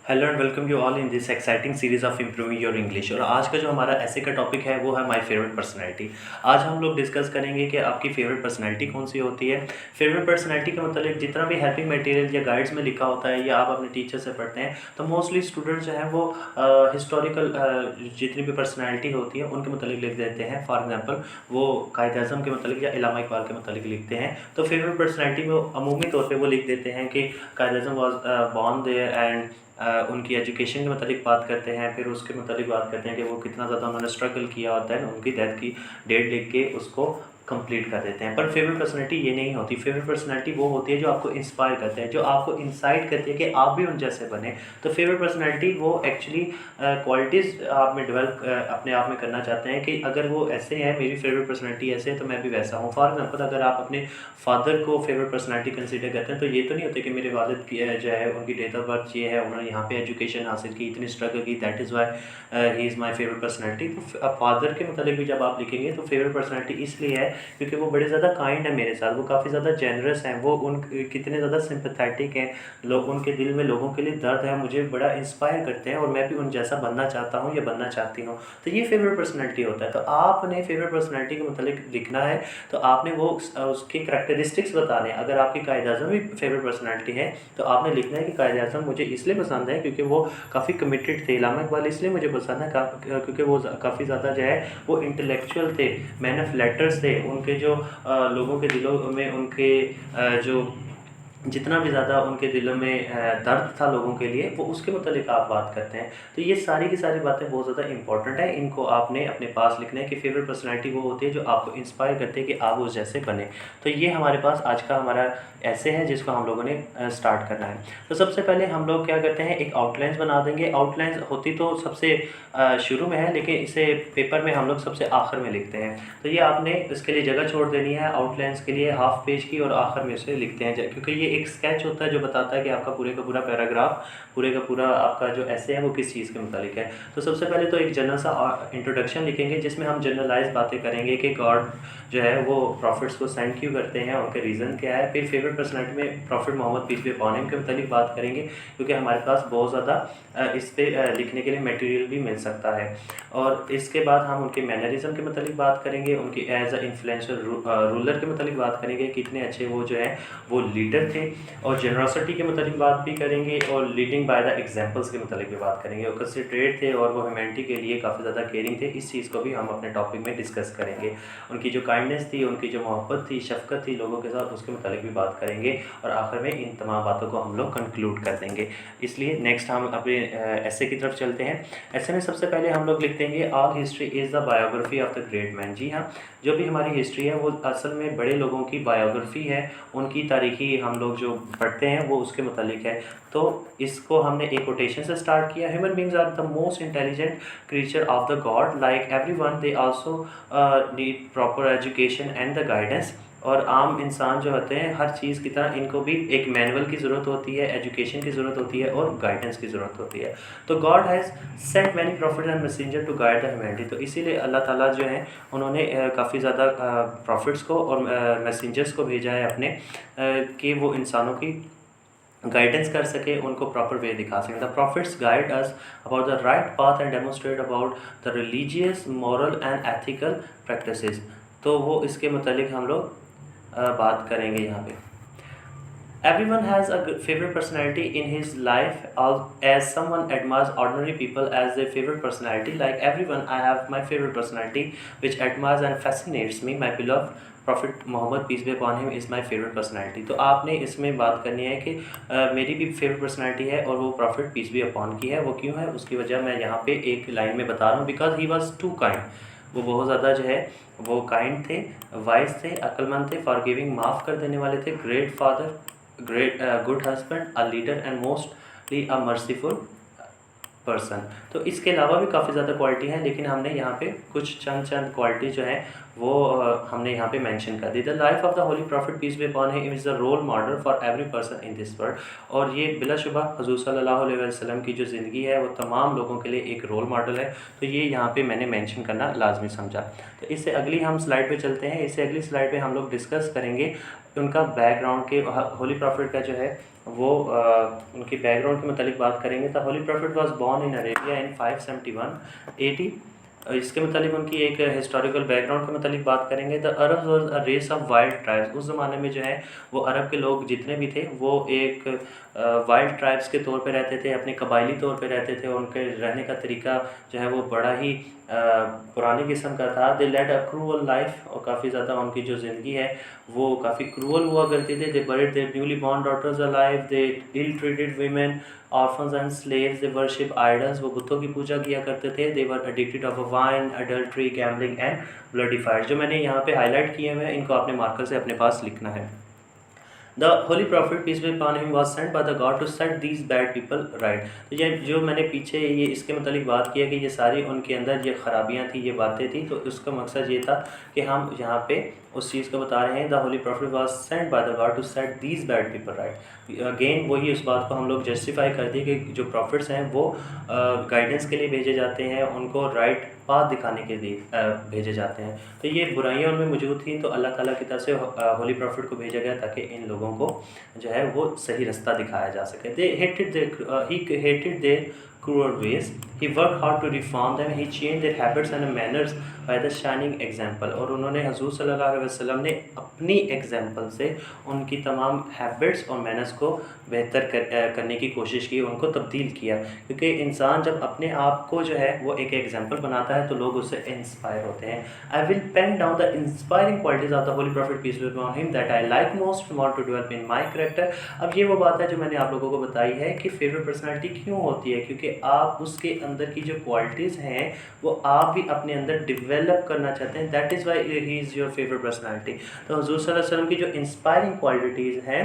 Hello and welcome you all in this exciting series of improving your English. और आज का जो हमारा ऐसे का टॉपिक है वो है माय फेवरेट पर्सनैलिटी। आज हम लोग डिस्कस करेंगे कि आपकी फेवरेट पर्सनैलिटी कौन सी होती है। फेवरेट पर्सनैलिटी का मतलब जितना भी हेल्पिंग मटेरियल या गाइड्स में लिखा होता है या आप अपने टीचर से पढ़ते हैं तो मोस्टली स्टूडेंट जो है वो हिस्टोरिकल जितनी भी पर्सनैलिटी होती है उनके मतलब लिख देते हैं। फॉर एग्जाम्पल वो कायद अज़म के मतलब या इलामा इकबाल के मतलब लिखते हैं। तो फेवरेट पर्सनैलिटी में अमूमी तौर पर वो लिख देते हैं कि कायद अज़म वॉज बॉर्न देयर एंड उनकी एजुकेशन के मतलब बात करते हैं, फिर उसके मतलब बात करते हैं कि वो कितना ज़्यादा उन्होंने स्ट्रगल किया होता है, उनकी डेथ की डेट लिख के उसको कंप्लीट कर देते हैं। पर फेवरेट पर्सनैलिटी ये नहीं होती। फेवरेट पर्सनैलिटी वो होती है जो आपको इंस्पायर करते हैं, जो आपको इंसाइट करती है कि आप भी उन जैसे बने। तो फेवरेट पर्सनैलिटी वो एक्चुअली क्वालिटीज़ आप में डेवलप अपने आप में करना चाहते हैं कि अगर वो ऐसे हैं, मेरी फेवरेट पर्सनैलिटी ऐसे है तो मैं भी वैसा हूँ। फॉर एग्जाम्पल अगर आप अपने फादर को फेवरेट पर्सनैलिटी कंसिडर करते हैं तो ये तो नहीं होते कि मेरे वालिद की जो है उनकी डेट ऑफ बर्थ ये है, उन्होंने यहाँ पे एजुकेशन हासिल की, इतनी स्ट्रगल की, that is why he is my favourite personality. तो फादर के मतलब भी जब आप लिखेंगे तो फेवरेट पर्सनैलिटी इसलिए है क्योंकि वो बड़े ज़्यादा काइंड है मेरे साथ, वो काफ़ी ज़्यादा जेनरस हैं, वो उन कितने ज़्यादा सिंपैथेटिक हैं, लोग उनके दिल में लोगों के लिए दर्द है, मुझे बड़ा इंस्पायर करते हैं और मैं भी उन जैसा बनना चाहता हूँ या बनना चाहती हूँ। तो ये फेवरेट पर्सनैलिटी होता है। तो आपने फेवरेट पर्सनैलिटी के मतलब लिखना है तो आपने वो उसके करैक्टरिस्टिक्स बताने हैं। अगर आपकी कायद अज़म भी फेवरेट पर्सनैलिटी है तो आपने लिखना है कि कायद अज़म मुझे इसलिए पसंद है क्योंकि वो काफ़ी कमिटेड थे। इलामा इकबाल इसलिए मुझे पसंद है क्योंकि वो काफ़ी ज़्यादा जो है वो इंटेलेक्चुअल थे, मैन ऑफ लेटर्स थे। उनके जो लोगों के दिलों में उनके जो जितना भी ज़्यादा उनके दिलों में दर्द था लोगों के लिए, वो उसके मतलब आप बात करते हैं। तो ये सारी की सारी बातें बहुत ज़्यादा इंपॉर्टेंट है, इनको आपने अपने पास लिखना है कि फेवरेट पर्सनैलिटी वो होती है जो आपको इंस्पायर करती है कि आप उस जैसे बने। तो ये हमारे पास आज का हमारा ऐसे है जिसको हम लोगों ने स्टार्ट करना है। तो सबसे पहले हम लोग क्या करते हैं, एक आउटलाइंस बना देंगे। आउटलाइंस होती तो सबसे शुरू में है, लेकिन इसे पेपर में हम लोग सबसे आखिर में लिखते हैं। तो ये आपने इसके लिए जगह छोड़ देनी है आउटलाइंस के लिए, हाफ पेज की, और आखिर में इसे लिखते हैं क्योंकि ये एक स्केच होता है जो बताता है कि आपका पूरे का पूरा पैराग्राफ, पूरे का पूरा आपका जो ऐसे है वो किस चीज़ के मुतालिक है। तो सबसे पहले तो एक जनरल सा इंट्रोडक्शन लिखेंगे जिसमें हम जनरलाइज बातें करेंगे कि गॉड जो है वो प्रॉफिट्स को सेंड क्यों करते हैं, उनके रीज़न क्या है। फिर फेवरेट पर्सनैलिटी में prophet Mohammad peace be upon him के मुतालिक बात करेंगे क्योंकि हमारे पास बहुत ज़्यादा इस पर लिखने के लिए मटेरियल भी मिल सकता है। और इसके बाद हम उनके मैनरिज्म के मुतालिक बात करेंगे, उनकी एज अ इन्फ्लुएंशियल रूलर के मुतालिक बात करेंगे, कितने अच्छे वो जो है वो लीडर थे। और जनरसिटी के मुतालिक बात भी करेंगे और लीडिंग बाय द एग्जांपल्स के मुतालिक भी बात करेंगे। वो कंसिडरेट थे और वो ह्यूमैनिटी के लिए काफ़ी ज़्यादा केयरिंग थे। इस चीज़ को भी हम अपने टॉपिक में डिस्कस करेंगे। उनकी जो काइंडनेस थी, उनकी जो मोहब्बत थी, शफकत थी लोगों के साथ, उसके मुतालिक भी बात करेंगे। और आखिर में इन तमाम बातों को हम लोग कंक्लूड कर देंगे। इसलिए नेक्स्ट हम अपने ऐसे की तरफ चलते हैं। ऐसे में सबसे पहले हम लोग लिख देंगे all history is the biography of the great man. जी हाँ, जो भी हमारी हिस्ट्री है वो असल में बड़े लोगों की बायोग्राफी है, उनकी तारीखी हम लोग जो पढ़ते हैं वो उसके मुतालिक है। तो इसको हमने एक कोटेशन से स्टार्ट किया। Human beings are the most intelligent creature of the God, like everyone they also need proper education and the guidance. और आम इंसान जो होते हैं हर चीज़ की तरह इनको भी एक मैनुअल की ज़रूरत होती है, एजुकेशन की ज़रूरत होती है और गाइडेंस की ज़रूरत होती है। तो God has sent many prophets and messenger to guide the humanity. तो इसीलिए अल्लाह ताला जो है उन्होंने काफ़ी ज़्यादा प्रॉफिट्स को और मैसेंजर्स को भेजा है अपने कि वो इंसानों की गाइडेंस कर सके, उनको प्रॉपर वे दिखा सकें। The profits guide us about the right path and demonstrate about the religious, moral and ethical practices. तो वो इसके मतलब हम लोग बात करेंगे यहाँ पे। Everyone has a favorite personality in his life, as someone admires ordinary people as their favorite personality. Like everyone, I have my favorite personality which admires and fascinates me. My beloved Prophet Muhammad peace be upon him is my favorite personality. तो आपने इसमें बात करनी है कि मेरी भी favourite personality है और वो प्रॉफिट पीस बी अपॉन की है। वो क्यों है उसकी वजह मैं यहाँ पे एक लाइन में बता रहा हूँ। Because he was too kind, वो बहुत ज़्यादा जो है वो काइंड थे, वाइज थे, अक्लमंद थे, फॉरगिविंग, माफ़ कर देने वाले थे, great father, great good husband, a leader and mostly a merciful person. तो इसके अलावा भी काफ़ी ज़्यादा क्वालिटी है, लेकिन हमने यहाँ पे कुछ चंद क्वालिटी जो है वो हमने यहाँ पे मेंशन कर दी। The life of the holy prophet peace be upon him is the role model for every person in this world. और ये बिलाशुबा हुजूर सल्लल्लाहु अलैहि वसल्लम की जो ज़िंदगी है वो तमाम लोगों के लिए एक रोल मॉडल है। तो ये यहाँ पे मैंने मेंशन करना लाजमी समझा। तो इससे अगली हम स्लाइड पे चलते हैं। इससे अगली स्लाइड पे हम लोग डिस्कस करेंगे उनका बैकग्राउंड के। होली प्रॉफिट का जो है वो उनकी बैकग्राउंड के मतलब बात करेंगे। The holy prophet was born in Arabia in 571 AD. इसके मतलब उनकी एक हिस्टोरिकल बैकग्राउंड के मतलब बात करेंगे। The Arabs were a race of wild tribes. उस ज़माने में जो है वो अरब के लोग जितने भी थे वो एक वाइल्ड ट्राइब्स के तौर पे रहते थे, अपने कबायली तौर पे रहते थे। उनके रहने का तरीका जो है वो बड़ा ही पुराने किस्म का था। दे लेड अ क्रूअल लाइफ, और काफ़ी ज़्यादा उनकी जो ज़िंदगी है वो काफ़ी क्रूअल हुआ करती थी। They buried their newly born daughters alive, they ill treated women, orphans and slaves, they worship idols. वो बुतों की पूजा किया करते थे। They were addicted of wine, adultery, gambling and bloody fire. जो मैंने यहाँ पे हाईलाइट किए हुए हैं इनको आपने मार्कर से अपने पास लिखना है। The holy prophet peace be upon him was sent by the God to set these bad people right. तो ये जो मैंने पीछे ये इसके मतलब बात किया कि ये सारी उनके अंदर ये खराबियाँ थी, ये बातें थी, तो उसका मकसद ये था कि हम यहाँ पे उस चीज़ को बता रहे हैं। The holy prophet was sent by the God to set these bad people right. Again वही उस बात को हम लोग जस्टिफाई कर दिए कि जो प्रॉफिट्स हैं वो गाइडेंस के लिए भेजे जाते हैं, उनको राइट पाथ दिखाने के लिए भेजे जाते हैं। तो ये बुराइयाँ उनमें मौजूद थी, तो अल्लाह ताला की तरफ से होली प्रॉफिट को भेजा गया ताकि इन लोगों को जो है वो सही रास्ता दिखाया जा सके। He hated their cruel ways. He worked hard to reform them. He changed their habits and manners by the shining example. और उन्होंने हजूर सल्लल्लाहु अलैहि वसल्लम ने अपनी एग्जाम्पल से उनकी तमाम हैबिट्स और मैनर्स को बेहतर करने की कोशिश की, उनको तब्दील किया। क्योंकि इंसान जब अपने आप को जो है वो एक एग्जाम्पल बनाता है तो लोग उससे इंस्पायर होते हैं। I will pen down the inspiring qualities of the holy prophet peace be upon him that I like most want to develop in my character. अब ये वो बात है जो मैंने आप लोगों को बताई है कि फेवरेट पर्सनैलिटी क्यों होती है, क्योंकि आप उसके अंदर की जो क्वालिटीज़ हैं वो आप भी अपने अंदर डेवलप करना चाहते हैं। That is why he is your favourite personality. तो हुज़ूर सल्लल्लाहु अलैहि वसल्लम की जो इंस्पायरिंग क्वालिटीज़ हैं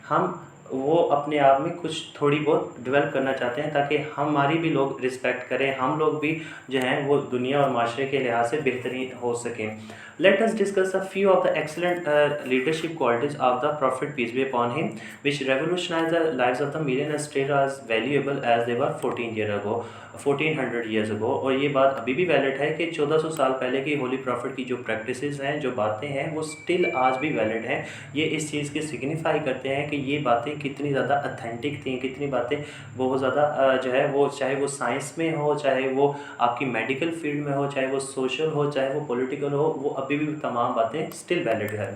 हम वो अपने आप में कुछ थोड़ी बहुत डेवलप करना चाहते हैं ताकि हमारी भी लोग रिस्पेक्ट करें, हम लोग भी जो हैं वो दुनिया और माशरे के लिहाज से बेहतरीन हो सकें। Let us discuss a few of the excellent leadership qualities of the Prophet peace be upon him, which revolutionized the lives of the million and still as valuable as they were 1400 years ago। और ये बात अभी भी valid है कि 1400 साल पहले की होली प्रॉफिट की जो प्रैक्टिसेस हैं, जो बातें हैं, वो स्टिल आज भी वैलिड हैं। ये इस चीज़ के सिग्निफाई करते हैं कि ये बातें कितनी ज़्यादा अथेंटिक थी, कितनी बातें बहुत ज़्यादा जो है वो चाहे वो साइंस में हो, चाहे वो आपकी मेडिकल फील्ड में हो, चाहे वो सोशल हो, चाहे वो पॉलिटिकल हो, वो अभी भी तमाम बातें स्टिल वैलिड है।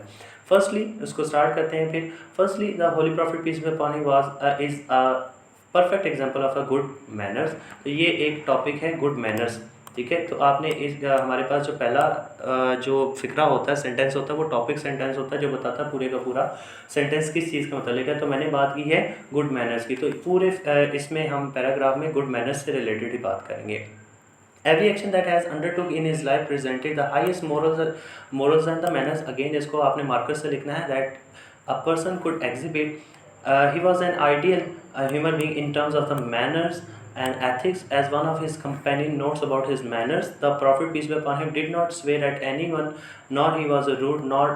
फर्स्टली उसको स्टार्ट करते हैं फिर। Firstly the holy prophet peace be upon him was is a perfect example of a good manners. तो ये एक टॉपिक है गुड मैनर्स, ठीक है। तो आपने इस हमारे पास जो पहला जो फिक्रा होता है, सेंटेंस होता है, वो टॉपिक सेंटेंस होता है जो बताता है पूरे का पूरा सेंटेंस किस चीज़ का मतलब है। तो मैंने बात की है गुड मैनर्स की, तो पूरे इसमें हम पैराग्राफ में गुड मैनर्स से रिलेटेड ही बात करेंगे। Every action that has undertook in his life presented the highest morals and the manners। Again इसको आपने मार्कर से लिखना है that a person could exhibit। He was an ideal human being in terms of the manners and ethics। As one of his companion notes about his manners, the Prophet peace be upon him did not swear at anyone, nor he was rude, nor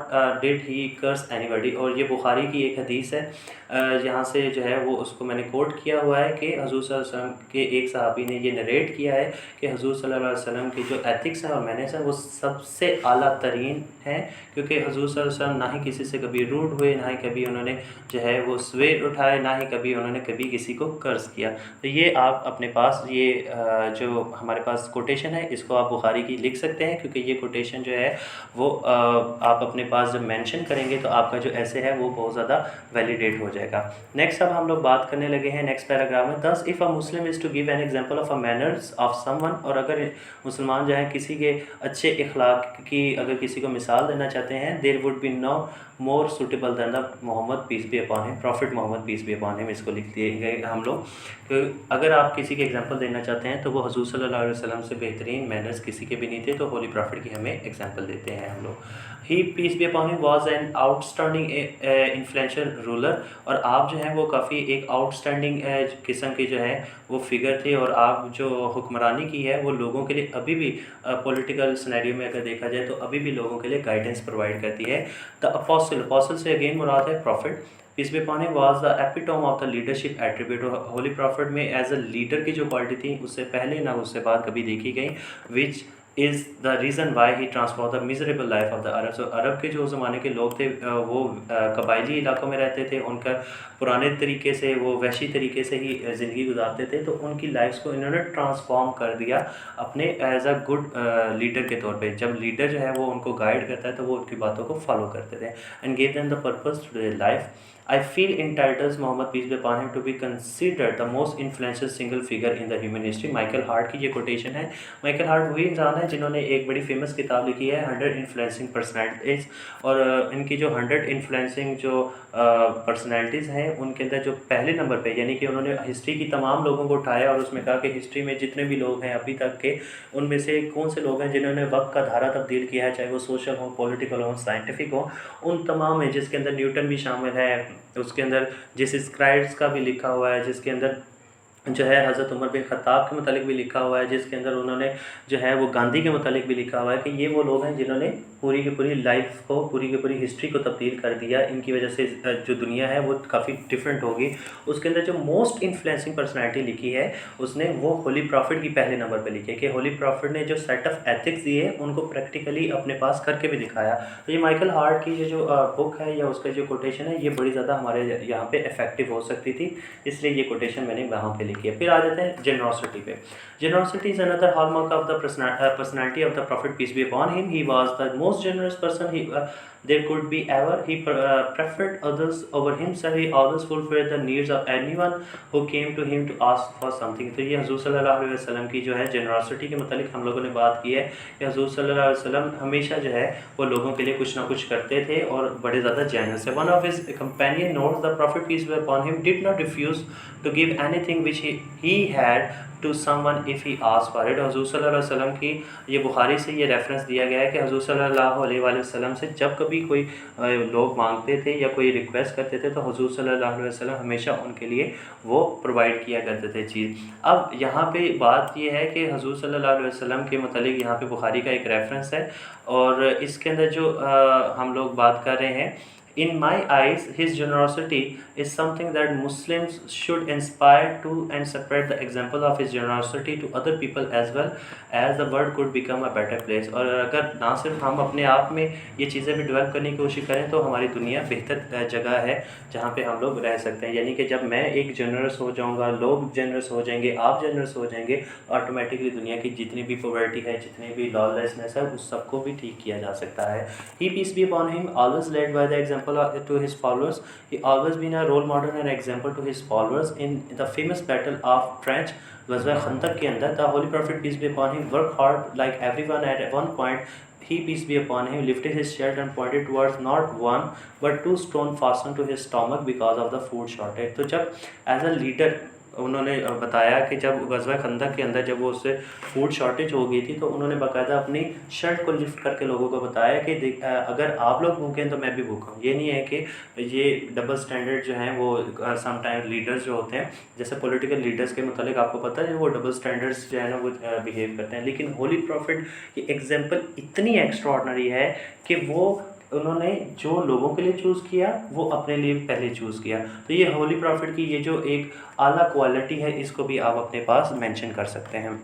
did he curse anybody। और ये बुखारी की एक हदीस है, यहाँ से जो है वो उसको मैंने कोट किया हुआ है कि हजूर सल्लल्लाहु अलैहि वसल्लम के एक सहाबी ने ये नरेट किया है कि हजूर सल्लल्लाहु अलैहि वसल्लम की जो एथिक्स हैं और मैनर्स हैं वो सबसे आला तरीन हैं। क्योंकि हजूर सल्लल्लाहु अलैहि वसल्लम ना ही किसी से कभी रूड हुए, ना ही कभी उन्होंने जो है वो स्वेर उठाए, ना ही कभी उन्होंने कभी किसी को कर्ज किया। तो ये आप अपने पास ये जो हमारे पास कोटेशन है इसको आप बुखारी की लिख सकते हैं, क्योंकि ये कोटेशन जो है वो आप अपने पास जब मेंशन करेंगे तो आपका जो ऐसे है वो बहुत ज़्यादा वैलिडेट हो जाएगा। नेक्स्ट अब हम लोग बात करने लगे हैं नेक्स्ट पैराग्राफ में। Thus if a Muslim is to give an example of a manners of someone. और अगर मुसलमान जो है किसी के अच्छे इखलाक की अगर किसी को मिसाल देना चाहते हैं, there would be no more suitable than the Muhammad peace be upon him, prophet Mohammad peace be upon him, इसको लिख दिए गए हम लोग। तो अगर आप किसी के एग्जांपल देना चाहते हैं तो वो हजूर सल्लल्लाहु अलैहि वसल्लम से बेहतरीन मैनर्स किसी के भी नहीं थे, तो होली प्रॉफिट की हमें एग्जांपल देते हैं हम लोग। He peace be upon him was an outstanding influential ruler. और आप जो हैं वो काफ़ी एक आउटस्टैंडिंग किस्म के जो है वो फिगर थे, और आप जो हुक्मरानी की है वो लोगों के लिए अभी भी पॉलिटिकल सिनेरियो में अगर देखा जाए तो अभी भी लोगों के लिए गाइडेंस प्रोवाइड करती है। द अपोस्टल से अगेन मुराद है prophet peace be upon him was the epitome of the leadership attribute. Holy prophet में एज अ लीडर की जो क्वालिटी थी उससे पहले ना उससे बाद कभी देखी गई, which is the reason why he transform the miserable life of the Arab. So अरब के जो ज़माने के लोग थे वो कबायली इलाकों में रहते थे, उनका पुराने तरीके से वो वहशी तरीके से ही ज़िंदगी गुजारते थे, तो उनकी लाइफ्स को इन्होंने ट्रांसफॉर्म कर दिया अपने एज अ गुड लीडर के तौर पे। जब लीडर जो है वो उनको गाइड करता है तो वो उनकी बातों को फॉलो करते थे and give them the purpose to their life. I feel entitles Muhammad peace be upon him to be considered the most influential single figure in the human history। Michael Hart की ये quotation है। Michael Hart वही इंसान है जिन्होंने एक बड़ी famous किताब लिखी है 100 इन्फ्लुएंसिंग पर्सनैलिटीज़, और इनकी जो 100 इन्फ्लुएंसिंग जो पर्सनैलिटीज़ हैं उनके अंदर जो पहले नंबर पे, यानी कि उन्होंने हिस्ट्री की तमाम लोगों को उठाया और उसमें कहा कि हिस्ट्री में जितने भी लोग हैं अभी तक के, उनमें से कौन से लोग हैं जिन्होंने वक्त का धारा तब्दील किया है, चाहे वो सोशल हो, पॉलिटिकल हो, साइंटिफिक हो, उन तमाम में, जिसके अंदर न्यूटन भी शामिल है, उसके अंदर जिस स्क्राइब्स का भी लिखा हुआ है, जिसके अंदर जो है हज़रत उमर बिन ख़त्ताब के मतलब भी लिखा हुआ है, जिसके अंदर उन्होंने जो है वो गांधी के मतलब भी लिखा हुआ है कि ये वो लोग हैं जिन्होंने पूरी की पूरी लाइफ को, पूरी की पूरी हिस्ट्री को तब्दील कर दिया। इनकी वजह से जो दुनिया है वो काफ़ी डिफरेंट होगी। उसके अंदर जो मोस्ट इन्फ्लुएंसिंग पर्सनैलिटी लिखी है उसने वो होली प्रॉफिट की पहले नंबर पर लिखी है कि होली प्रॉफिट ने जो सेट ऑफ एथिक्स दिए उनको प्रैक्टिकली अपने पास करके भी दिखाया। तो ये माइकल हार्ट की ये जो बुक है या उसका जो कोटेशन है ये बड़ी ज़्यादा हमारे यहाँ पे इफेक्टिव हो सकती थी, इसलिए ये कोटेशन मैंने वहाँ पे लिखी है। फिर आ जाते हैं जेनरॉसिटी पे। Generosity is another hallmark of the personality of the Prophet, peace be upon him. He was the most generous person there could be ever. He preferred others over himself. He always fulfilled the needs of anyone who came to him to ask for something. तो ये हजूर सल्लल्लाहु अलैहि वसल्लम की जो है generosity के मतलब हम लोगों ने बात की है कि हजूर सल्लल्लाहु अलैहि वसल्लम हमेशा जो है वो लोगों के लिए कुछ ना कुछ करते थे और बड़े ज़्यादा जेनरस है। One of his companion notes, the Prophet, peace be upon him, did not refuse to give anything which he had to someone if he ask for it. हजूर सल्लल्लाहु अलैहि वसल्लम की ये बुखारी से ये रेफरेंस दिया गया है कि हजूर सल्लल्लाहु अलैहि वसल्लम से जब कभी कोई लोग मांगते थे या कोई रिक्वेस्ट करते थे तो हजूर सल्लल्लाहु अलैहि वसल्लम हमेशा उनके लिए वो प्रोवाइड किया करते थे चीज़। अब यहाँ पे बात ये है कि हजूर सल्लल्लाहु अलैहि वसल्लम के मतलब यहाँ पे बुखारी का एक रेफरेंस है और इसके अंदर जो हम लोग बात कर रहे हैं, In my eyes, his generosity is something that Muslims should aspire to and spread the example of his generosity to other people as well as the world could become a better place। और अगर ना सिर्फ हम अपने आप में ये चीज़ें भी डेवलप करने की कोशिश करें तो हमारी दुनिया बेहतर जगह है जहाँ पे हम लोग रह सकते हैं। यानी कि जब मैं एक जनरस हो जाऊँगा, लोग जनरस हो जाएंगे, आप जनरस हो जाएंगे, ऑटोमेटिकली दुनिया की जितनी भी पॉवर्टी है, जितनी भी लॉलेसनेस है, उस सबको भी ठीक किया जा सकता है। He, peace be upon him, always led by the example to his followers. He always been a role model and example to his followers in the famous battle of Trench, ग़ज़वा खंदक के अंदर। The Holy Prophet, peace be upon him, worked hard like everyone. At one point he, peace be upon him, lifted his shirt and pointed towards not one but two stones fastened to his stomach because of the food shortage। तो जब as a leader उन्होंने बताया कि जब ग़ज़वा खंदक के अंदर जब वो उससे फूड शॉर्टेज हो गई थी तो उन्होंने बाकायदा अपनी शर्ट को लिफ्ट करके लोगों को बताया कि अगर आप लोग भूखे हैं तो मैं भी भूखा हूँ। ये नहीं है कि ये डबल स्टैंडर्ड जो हैं वो समटाइम लीडर्स जो होते हैं, जैसे पॉलिटिकल लीडर्स के मतलब आपको पता है वो डबल स्टैंडर्ड्स जो है ना वो बिहेव करते हैं, लेकिन होली प्रॉफिट की एग्जाम्पल इतनी एक्स्ट्राऑर्डिनरी है कि वो उन्होंने जो लोगों के लिए चूज़ किया वो अपने लिए पहले चूज़ किया। तो ये होली प्रॉफिट की ये जो एक आला क्वालिटी है इसको भी आप अपने पास मेंशन कर सकते हैं।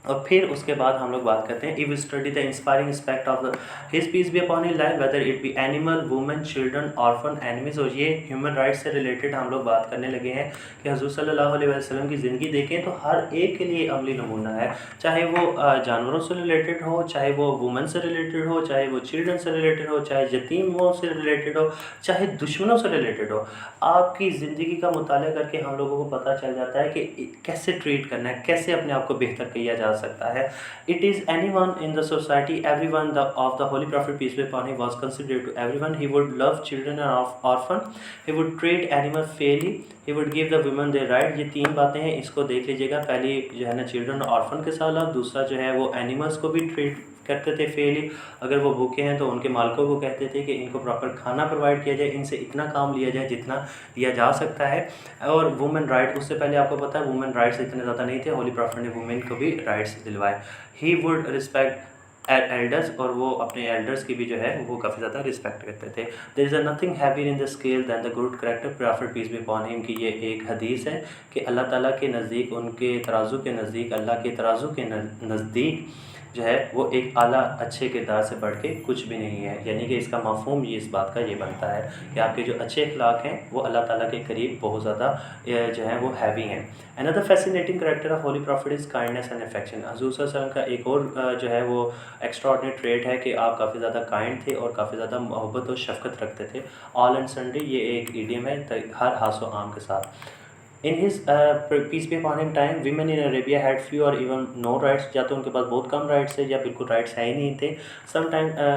और फिर उसके बाद हम लोग बात करते हैं, if you study the inspiring aspect of the his peace be upon his life whether it be animal, women, children, orphan, enemies. और ये ह्यूमन राइट्स से रिलेटेड हम लोग बात करने लगे हैं कि हजूर सल्लल्लाहु अलैहि वसल्लम की ज़िंदगी देखें तो हर एक के लिए अमली नमूना है, चाहे वो जानवरों से रिलेटेड हो, चाहे वो वुमेन से रिलेटेड हो, चाहे वो चिल्ड्रन से रिलेटेड हो, चाहे यतीमों से रिलेटेड हो, चाहे दुश्मनों से रिलेटेड हो। आपकी ज़िंदगी का मुताला करके हम लोगों को पता चल जाता है कि कैसे ट्रीट करना है, कैसे अपने आप को बेहतर किया जा सकता है। It is anyone in the society, everyone of the Holy Prophet, peace be upon him, was considered to everyone. He would love children and orphan. He would treat animals fairly. He would give the women their right। ये तीन बातें हैं, इसको देख लीजिएगा। पहली जो है ना चिल्ड्रन और ऑर्फन के साथ लव, दूसरा जो है वो एनिमल्स को भी ट्रीट करते थे फेयरली। अगर वो भूखे हैं तो उनके मालिकों को कहते थे कि इनको प्रॉपर खाना प्रोवाइड किया जाए, इनसे इतना काम लिया जाए जितना लिया जा सकता है। और वुमेन राइट, उससे पहले आपको पता है वुमेन राइट्स इतने ज़्यादा नहीं थे, होली प्रॉफिट ने वुमेन को भी राइट्स दिलवाए। ही वुड रिस्पेक्ट एल्डर्स, और वो अपने एल्डर्स की भी जो है वो काफ़ी ज़्यादा रिस्पेक्ट करते थे। There is nothing heavier in the scale than the good character prophet, peace be upon him. की ये एक हदीस है कि अल्लाह ताला के नज़दीक, उनके तराजू के नज़दीक, अल्लाह के तराजू के नज़दीक जो है वो एक आला अच्छे किरदार से बढ़ के कुछ भी नहीं है। यानी कि इसका मफ़हूम ये इस बात का ये बनता है कि आपके जो अच्छे अखलाक हैं वो अल्लाह ताला के करीब बहुत ज़्यादा जो है वो हैवी हैं। Another fascinating character of holy prophet is kindness and affection. हज़ूर सल्लल्लाहु अलैहि वसल्लम का एक और जो है वो एक्स्ट्राऑर्डिनरी ट्रेट है कि आप काफ़ी ज़्यादा काइंड थे और काफ़ी ज़्यादा मोहब्बत और शफ़क़त रखते थे। ऑल एंड सन्डे ये एक इडियम है हर हासो आम के साथ। In his peace be upon him time women in Arabia had few or even no rights, या तो उनके पास बहुत कम राइट्स थे या बिल्कुल राइट्स है ही नहीं थे।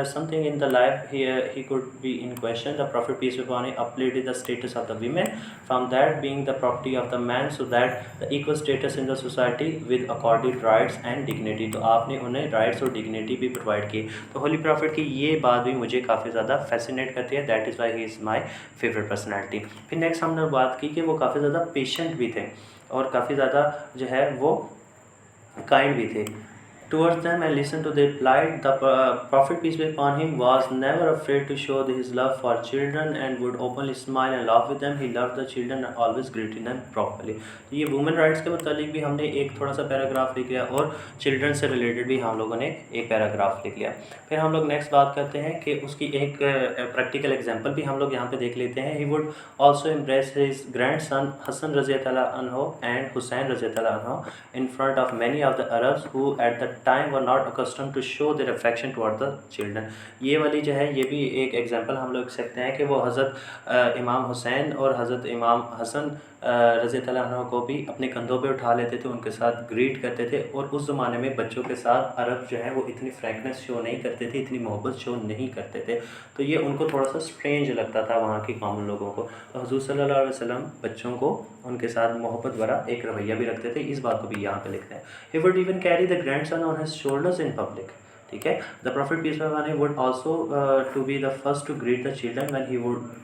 Something in the life he could be in question. The prophet peace be upon him uplifted the status of the women from that being the property of the man so that the equal status in the society with according rights and dignity. तो आपने उन्हें rights और dignity भी provide की। तो holy prophet की ये बात भी मुझे काफ़ी ज़्यादा फैसिनेट करती है। That is why he is my favourite personality. फिर नेक्स्ट हमने बात की कि वो काफ़ी ज़्यादा पेशेंट भी थे और काफ़ी ज़्यादा जो है वो काइंड भी थे towards them and listen to their plight. The Prophet peace be upon him was never afraid to show his love for children and would openly smile and laugh with them. He loved the children and always greeted them properly. तो ये women rights के मतलब भी हमने एक थोड़ा सा paragraph लिख लिया और चिल्ड्रन से रिलेटेड भी हम लोगों ने एक पैराग्राफ लिख लिया। फिर हम लोग नेक्स्ट बात करते हैं कि उसकी एक प्रैक्टिकल एग्जांपल भी हम लोग यहाँ पे देख लेते हैं। He would also impress his grandson Hasan रज़ी अल्लाह अन्हु एंड हुसैन रज़ी अल्लाह अन्हु in front of many of the Arabs who at the time were not accustomed to show their affection toward the children. ये वाली जो है ये भी एक एग्जांपल हम लोग सकते हैं कि वो हज़रत इमाम हुसैन और हज़रत इमाम हसन रज़ी अल्लाह अन्हु को भी अपने कंधों पे उठा लेते थे, उनके साथ ग्रीट करते थे। और उस ज़माने में बच्चों के साथ अरब जो है वो इतनी फ्रैंकनेस शो नहीं करते थे, इतनी मोहब्बत शो नहीं करते थे। तो ये उनको थोड़ा सा स्ट्रेंज लगता था वहाँ के कॉमन लोगों को। तो हुज़ूर सल्लल्लाहु अलैहि वसल्लम बच्चों को उनके साथ मोहब्बत भरा एक रवैया भी रखते थे। इस बात को भी यहाँ पे लिखते हैं। He would even carry the grandson on his shoulders in public. ठीक है। The prophet peace be upon him would also to be the first to greet the children when he would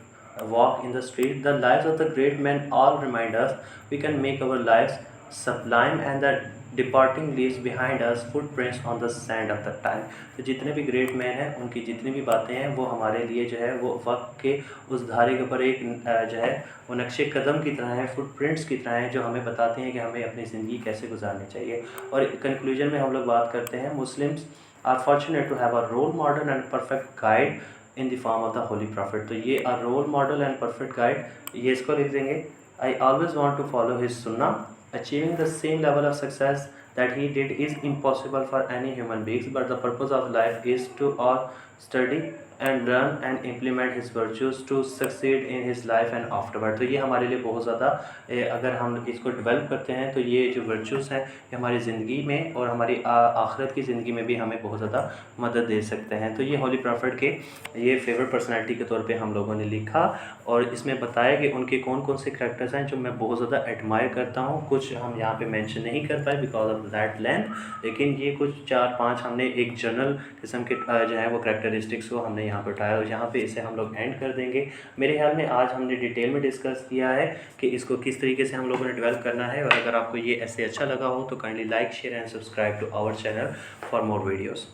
walk in the street. The lives of the great men all remind us we can make our lives sublime and the departing leaves behind us footprints on the sand of the time. तो जितने भी great man हैं उनकी जितनी भी बातें हैं वो हमारे लिए जो है वो वक्त के उस धारे के ऊपर एक जो है वो नक्शे कदम की तरह है, फुटप्रिंट्स की तरह हैं जो हमें बताते हैं कि हमें अपनी ज़िंदगी कैसे गुजारनी चाहिए। और कंक्लूजन में हम लोग बात करते हैं Muslims are fortunate to have a role model and perfect guide in the form of the holy prophet. तो ये a role model and perfect guide, ये इसको लिख देंगे। I always want to follow his सुन्ना। Achieving the same level of success that he did is impossible for any human beings, but the purpose of life is to all study and learn and implement his virtues to succeed in his life and afterward। तो ये हमारे लिए बहुत ज़्यादा अगर हम इसको develop करते हैं तो ये जो वर्चूज़ हैं ये हमारी ज़िंदगी में और हमारी आखिरत की ज़िंदगी में भी हमें बहुत ज़्यादा मदद दे सकते हैं। तो ये होली प्रॉफिट के ये फेवरेट पर्सनैलिटी के तौर पे हम लोगों ने लिखा और इसमें बताया कि उनके कौन कौन से करैक्टर्स हैं जो मैं बहुत ज़्यादा एडमायर करता हूँ। कुछ हम यहाँ पे मेंशन नहीं कर पाए बिकॉज ऑफ दैट लेंथ, लेकिन ये कुछ 4-5 हमने एक जनरल किस्म के जो है वो करैक्टरिस्टिक्स को हमने यहाँ पे उठाया और यहाँ पे इसे हम लोग एंड कर देंगे। मेरे ख्याल में आज हमने डिटेल में डिस्कस किया है कि इसको किस तरीके से हम लोगों ने डेवलप करना है। और अगर आपको ये ऐसे अच्छा लगा हो तो kindly like share and subscribe to our channel for more videos.